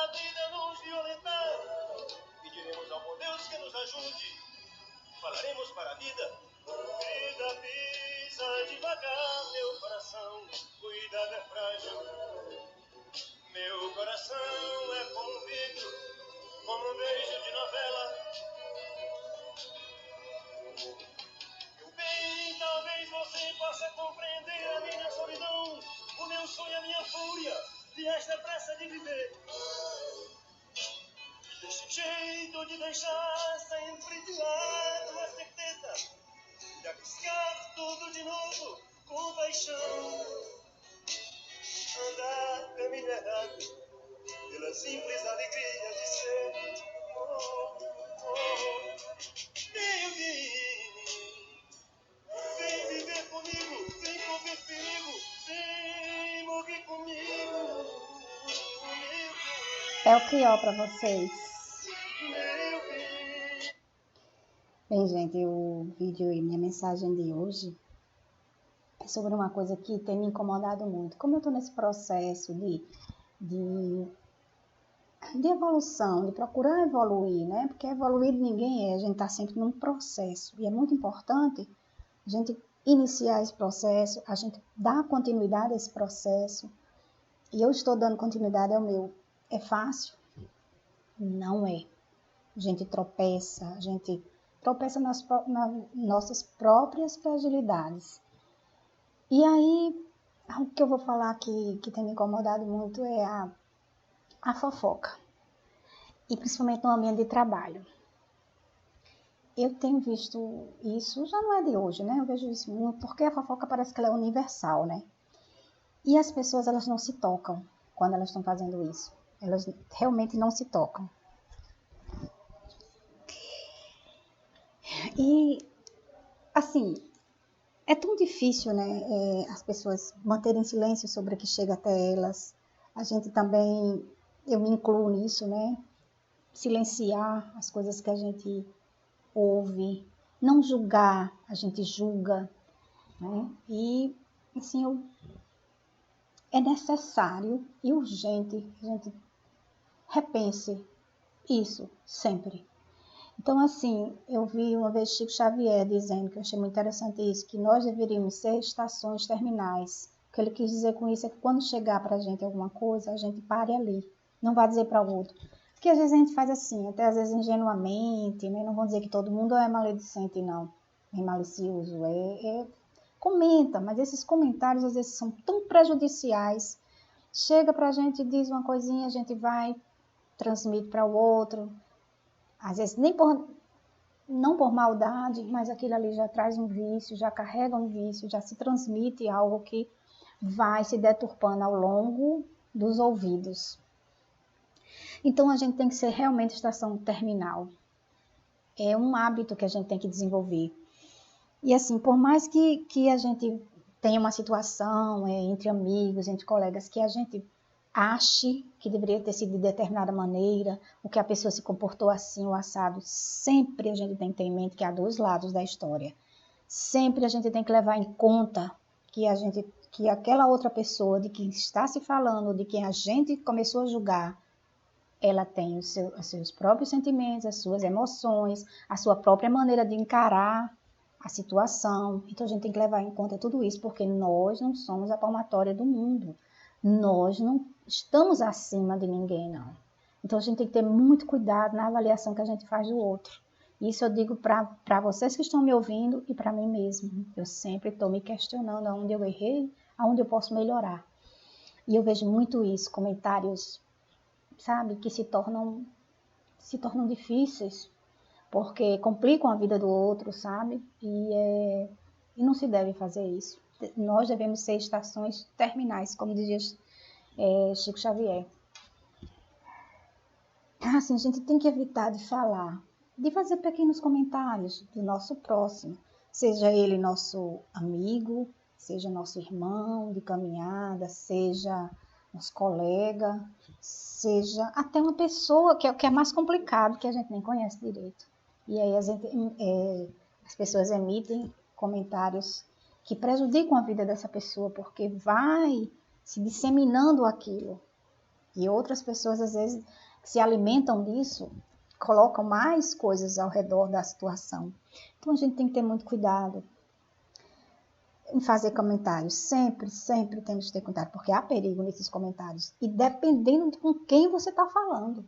a vida nos violentar. Pediremos ao bom Deus que nos ajude. Falaremos para a vida. Vida, pisa devagar, meu coração. Cuidado, é frágil. Meu coração é como um vidro, como um beijo de novela. Meu bem, talvez você possa compreender a minha solidão, o meu sonho, a minha fúria, e esta pressa de viver. Desse jeito de deixar sempre de lado a certeza de arriscar tudo de novo com paixão. Andar caminho errado pela simples alegria de ser. Oh, oh, meu bem, vem viver comigo, vem correr perigo, vem morrer comigo. É o pior para vocês. Bem, gente, o vídeo e minha mensagem de hoje é sobre uma coisa que tem me incomodado muito. Como eu estou nesse processo de evolução, de procurar evoluir, né? Porque evoluir ninguém é, a gente está sempre num processo. E é muito importante a gente iniciar esse processo, a gente dar continuidade a esse processo. E eu estou dando continuidade ao meu. É fácil? Não é. A gente tropeça nas nossas próprias fragilidades. E aí, o que eu vou falar aqui, que tem me incomodado muito, é a fofoca. E principalmente no ambiente de trabalho. Eu tenho visto isso, já não é de hoje, né? Eu vejo isso muito, porque a fofoca parece que ela é universal, né? E as pessoas, elas não se tocam quando elas estão fazendo isso. Elas realmente não se tocam. E, assim, é tão difícil, né, as pessoas manterem silêncio sobre o que chega até elas. A gente também, eu me incluo nisso, né? Silenciar as coisas que a gente ouve, não julgar, a gente julga, né? E, assim, é necessário e urgente que a gente repense isso sempre. Então, assim, eu vi uma vez Chico Xavier dizendo, que eu achei muito interessante isso, que nós deveríamos ser estações terminais. O que ele quis dizer com isso é que quando chegar pra gente alguma coisa, a gente pare ali. Não vai dizer para o outro. Porque às vezes a gente faz assim, até às vezes ingenuamente, né? Não vou dizer que todo mundo é maledicente, não. É malicioso, comenta, mas esses comentários às vezes são tão prejudiciais. Chega pra gente, diz uma coisinha, a gente vai, transmite para o outro. Às vezes não por maldade, mas aquilo ali já traz um vício, já carrega um vício, já se transmite algo que vai se deturpando ao longo dos ouvidos. Então a gente tem que ser realmente estação terminal. É um hábito que a gente tem que desenvolver. E assim, por mais que a gente tenha uma situação entre amigos, entre colegas, que a gente ache que deveria ter sido de determinada maneira, o que a pessoa se comportou assim, o assado, sempre a gente tem que ter em mente que há dois lados da história. Sempre a gente tem que levar em conta que aquela outra pessoa de quem está se falando, de quem a gente começou a julgar, ela tem os seus próprios sentimentos, as suas emoções, a sua própria maneira de encarar a situação. Então a gente tem que levar em conta tudo isso, porque nós não somos a palmatória do mundo. Nós não estamos acima de ninguém, não. Então a gente tem que ter muito cuidado na avaliação que a gente faz do outro. Isso eu digo para vocês que estão me ouvindo e para mim mesmo. Eu sempre estou me questionando aonde eu errei, aonde eu posso melhorar. E eu vejo muito isso, comentários, sabe, que se tornam difíceis, porque complicam a vida do outro, sabe? E não se deve fazer isso. Nós devemos ser estações terminais, como dizia Chico Xavier. Assim, a gente tem que evitar de falar, de fazer pequenos comentários do nosso próximo, seja ele nosso amigo, seja nosso irmão de caminhada, seja nosso colega, seja até uma pessoa que é mais complicado, que a gente nem conhece direito. E aí as pessoas emitem comentários que prejudicam a vida dessa pessoa, porque vai se disseminando aquilo. E outras pessoas, às vezes, que se alimentam disso, colocam mais coisas ao redor da situação. Então, a gente tem que ter muito cuidado em fazer comentários. Sempre, sempre temos que ter cuidado, porque há perigo nesses comentários. E dependendo de com quem você está falando,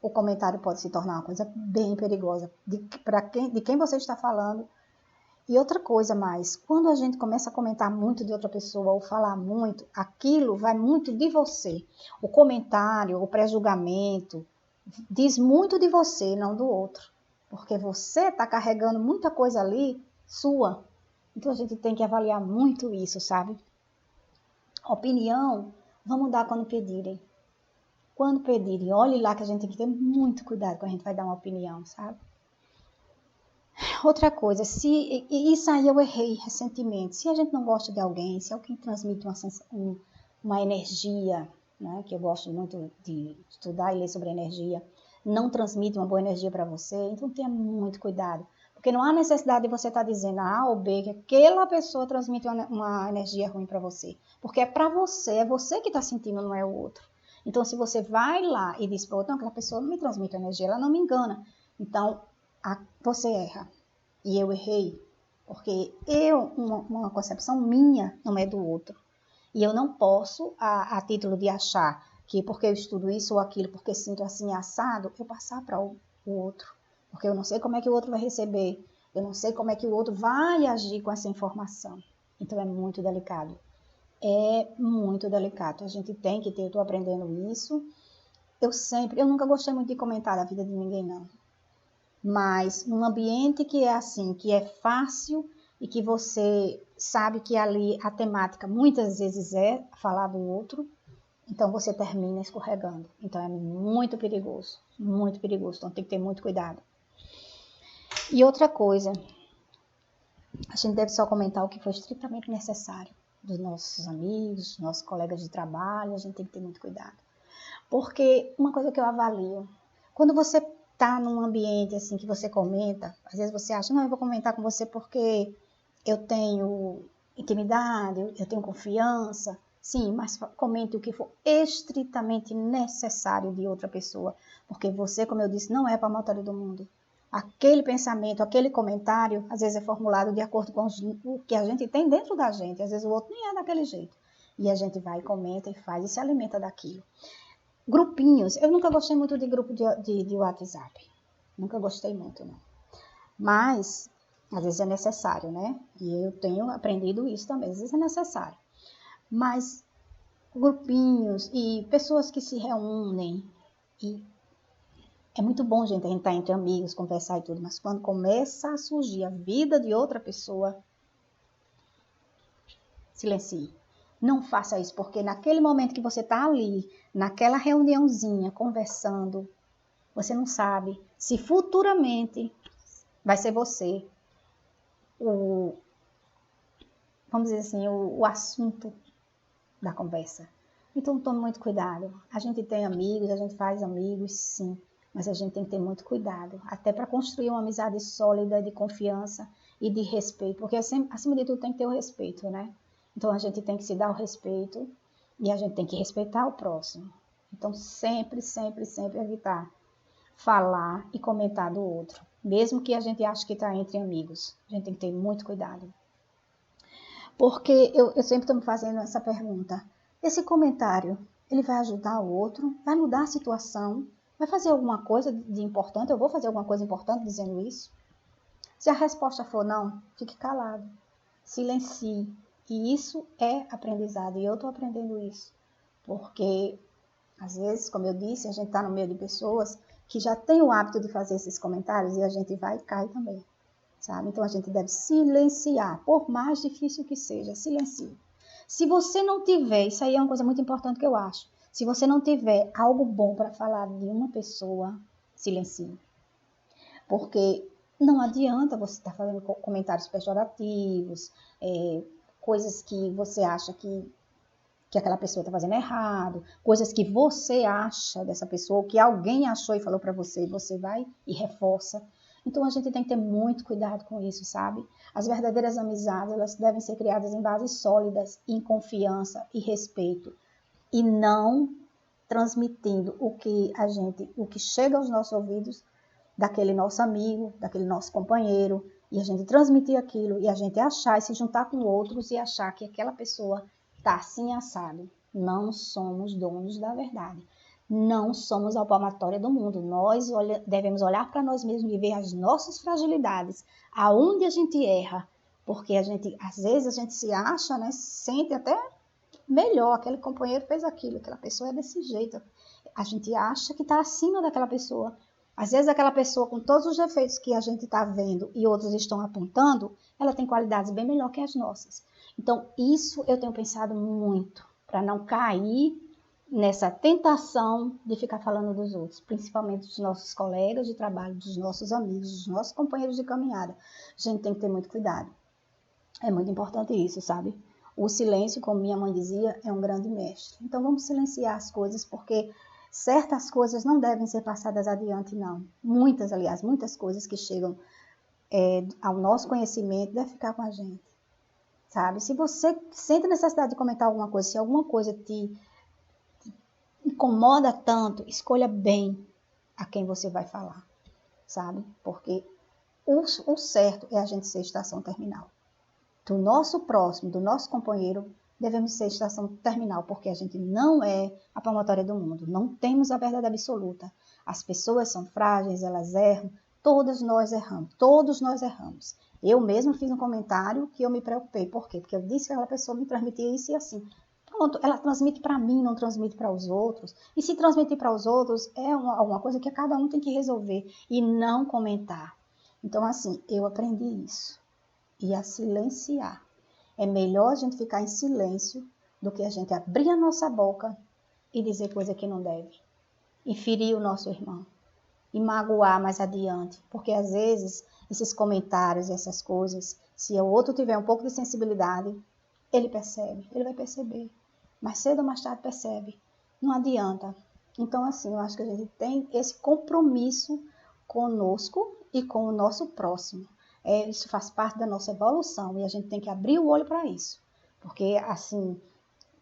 o comentário pode se tornar uma coisa bem perigosa. De quem você está falando. E outra coisa mais, quando a gente começa a comentar muito de outra pessoa ou falar muito, aquilo vai muito de você. O comentário, o pré-julgamento, diz muito de você, não do outro. Porque você está carregando muita coisa ali sua. Então a gente tem que avaliar muito isso, sabe? Opinião, vamos dar quando pedirem. Quando pedirem, olhe lá que a gente tem que ter muito cuidado quando a gente vai dar uma opinião, sabe? Outra coisa, isso aí eu errei recentemente. Se a gente não gosta de alguém, se alguém transmite uma energia, né, que eu gosto muito de estudar e ler sobre energia, não transmite uma boa energia para você, então tenha muito cuidado. Porque não há necessidade de você estar dizendo A ou B que aquela pessoa transmite uma energia ruim para você. Porque é para você, é você que está sentindo, não é o outro. Então, se você vai lá e diz para o outro, não, aquela pessoa não me transmite energia, ela não me engana. Então, você erra. E eu errei. Porque uma concepção minha não é do outro. E eu não posso, a título de achar que porque eu estudo isso ou aquilo, porque sinto assim assado, eu passar para o outro. Porque eu não sei como é que o outro vai receber. Eu não sei como é que o outro vai agir com essa informação. Então é muito delicado. É muito delicado. A gente tem que ter, eu estou aprendendo isso. Eu nunca gostei muito de comentar a vida de ninguém, não. Mas num ambiente que é assim, que é fácil e que você sabe que ali a temática muitas vezes é falar do outro, então você termina escorregando. Então é muito perigoso, então tem que ter muito cuidado. E outra coisa, a gente deve só comentar o que for estritamente necessário dos nossos amigos, dos nossos colegas de trabalho, a gente tem que ter muito cuidado. Porque uma coisa que eu avalio, quando você está num ambiente assim que você comenta, às vezes você acha, não, eu vou comentar com você porque eu tenho intimidade, eu tenho confiança. Sim, mas comente o que for estritamente necessário de outra pessoa. Porque você, como eu disse, não é para matar todo mundo. Aquele pensamento, aquele comentário, às vezes é formulado de acordo com o que a gente tem dentro da gente. Às vezes o outro nem é daquele jeito. E a gente vai, comenta e faz e se alimenta daquilo. Grupinhos. Eu nunca gostei muito de grupo de WhatsApp. Nunca gostei muito, não. Mas, às vezes é necessário, né? E eu tenho aprendido isso também. Às vezes é necessário. Mas, grupinhos e pessoas que se reúnem. E é muito bom, gente, a gente estar entre amigos, conversar e tudo. Mas quando começa a surgir a vida de outra pessoa, silencie. Não faça isso, porque naquele momento que você está ali, naquela reuniãozinha, conversando, você não sabe se futuramente vai ser você vamos dizer assim, o assunto da conversa. Então tome muito cuidado. A gente tem amigos, a gente faz amigos, sim, mas a gente tem que ter muito cuidado, até para construir uma amizade sólida, de confiança e de respeito, porque acima de tudo tem que ter o respeito, né? Então a gente tem que se dar o respeito e a gente tem que respeitar o próximo. Então sempre, sempre, sempre evitar falar e comentar do outro, mesmo que a gente ache que está entre amigos. A gente tem que ter muito cuidado. Porque eu sempre estou me fazendo essa pergunta. Esse comentário, ele vai ajudar o outro? Vai mudar a situação? Vai fazer alguma coisa de importante? Eu vou fazer alguma coisa importante dizendo isso? Se a resposta for não, fique calado. Silencie. E isso é aprendizado. E eu estou aprendendo isso. Porque, às vezes, como eu disse, a gente está no meio de pessoas que já têm o hábito de fazer esses comentários e a gente vai e cai também. Sabe? Então a gente deve silenciar, por mais difícil que seja, silencie. Se você não tiver, isso aí é uma coisa muito importante que eu acho, se você não tiver algo bom para falar de uma pessoa, silencie. Porque não adianta você estar fazendo comentários pejorativos, coisas que você acha que aquela pessoa está fazendo errado, coisas que você acha dessa pessoa, que alguém achou e falou para você, você vai e reforça. Então a gente tem que ter muito cuidado com isso, sabe? As verdadeiras amizades, elas devem ser criadas em bases sólidas, em confiança e respeito. E não transmitindo o que chega aos nossos ouvidos daquele nosso amigo, daquele nosso companheiro, e a gente transmitir aquilo, e a gente achar e se juntar com outros e achar que aquela pessoa está assim assado. Não somos donos da verdade. Não somos a palmatória do mundo. Nós devemos olhar para nós mesmos e ver as nossas fragilidades, aonde a gente erra, porque às vezes a gente se acha, né, se sente até melhor, aquele companheiro fez aquilo, aquela pessoa é desse jeito. A gente acha que está acima daquela pessoa. Às vezes aquela pessoa, com todos os defeitos que a gente está vendo e outros estão apontando, ela tem qualidades bem melhor que as nossas. Então, isso eu tenho pensado muito, para não cair nessa tentação de ficar falando dos outros, principalmente dos nossos colegas de trabalho, dos nossos amigos, dos nossos companheiros de caminhada. A gente tem que ter muito cuidado. É muito importante isso, sabe? O silêncio, como minha mãe dizia, é um grande mestre. Então vamos silenciar as coisas, porque certas coisas não devem ser passadas adiante, não. Muitas coisas que chegam ao nosso conhecimento devem ficar com a gente, sabe? Se você sente necessidade de comentar alguma coisa, se alguma coisa te incomoda tanto, escolha bem a quem você vai falar, sabe? Porque o certo é a gente ser estação terminal. Do nosso próximo, do nosso companheiro, devemos ser estação terminal, porque a gente não é a palmatória do mundo, não temos a verdade absoluta. As pessoas são frágeis, elas erram, todos nós erramos. Eu mesmo fiz um comentário que eu me preocupei, por quê? Porque eu disse que aquela pessoa me transmitia isso e assim. Pronto, ela transmite para mim, não transmite para os outros. E se transmitir para os outros é alguma coisa que cada um tem que resolver e não comentar. Então, assim, eu aprendi isso. E a silenciar. É melhor a gente ficar em silêncio do que a gente abrir a nossa boca e dizer coisa que não deve. E ferir o nosso irmão. E magoar mais adiante. Porque às vezes, esses comentários, essas coisas, se o outro tiver um pouco de sensibilidade, ele vai perceber. Mais cedo ou mais tarde percebe. Não adianta. Então, assim, eu acho que a gente tem esse compromisso conosco e com o nosso próximo. Isso faz parte da nossa evolução e a gente tem que abrir o olho para isso. Porque, assim,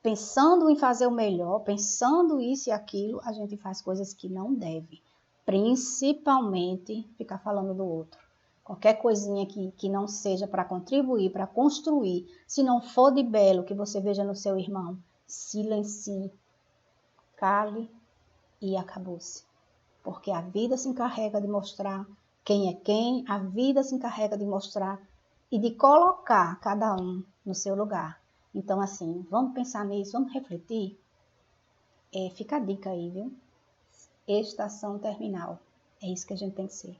pensando em fazer o melhor, pensando isso e aquilo, a gente faz coisas que não deve. Principalmente ficar falando do outro. Qualquer coisinha que não seja para contribuir, para construir, se não for de belo que você veja no seu irmão, silencie, cale e acabou-se. Porque a vida se encarrega de mostrar quem é quem, a vida se encarrega de mostrar e de colocar cada um no seu lugar. Então, assim, vamos pensar nisso, vamos refletir. Fica a dica aí, viu? Estação terminal. É isso que a gente tem que ser.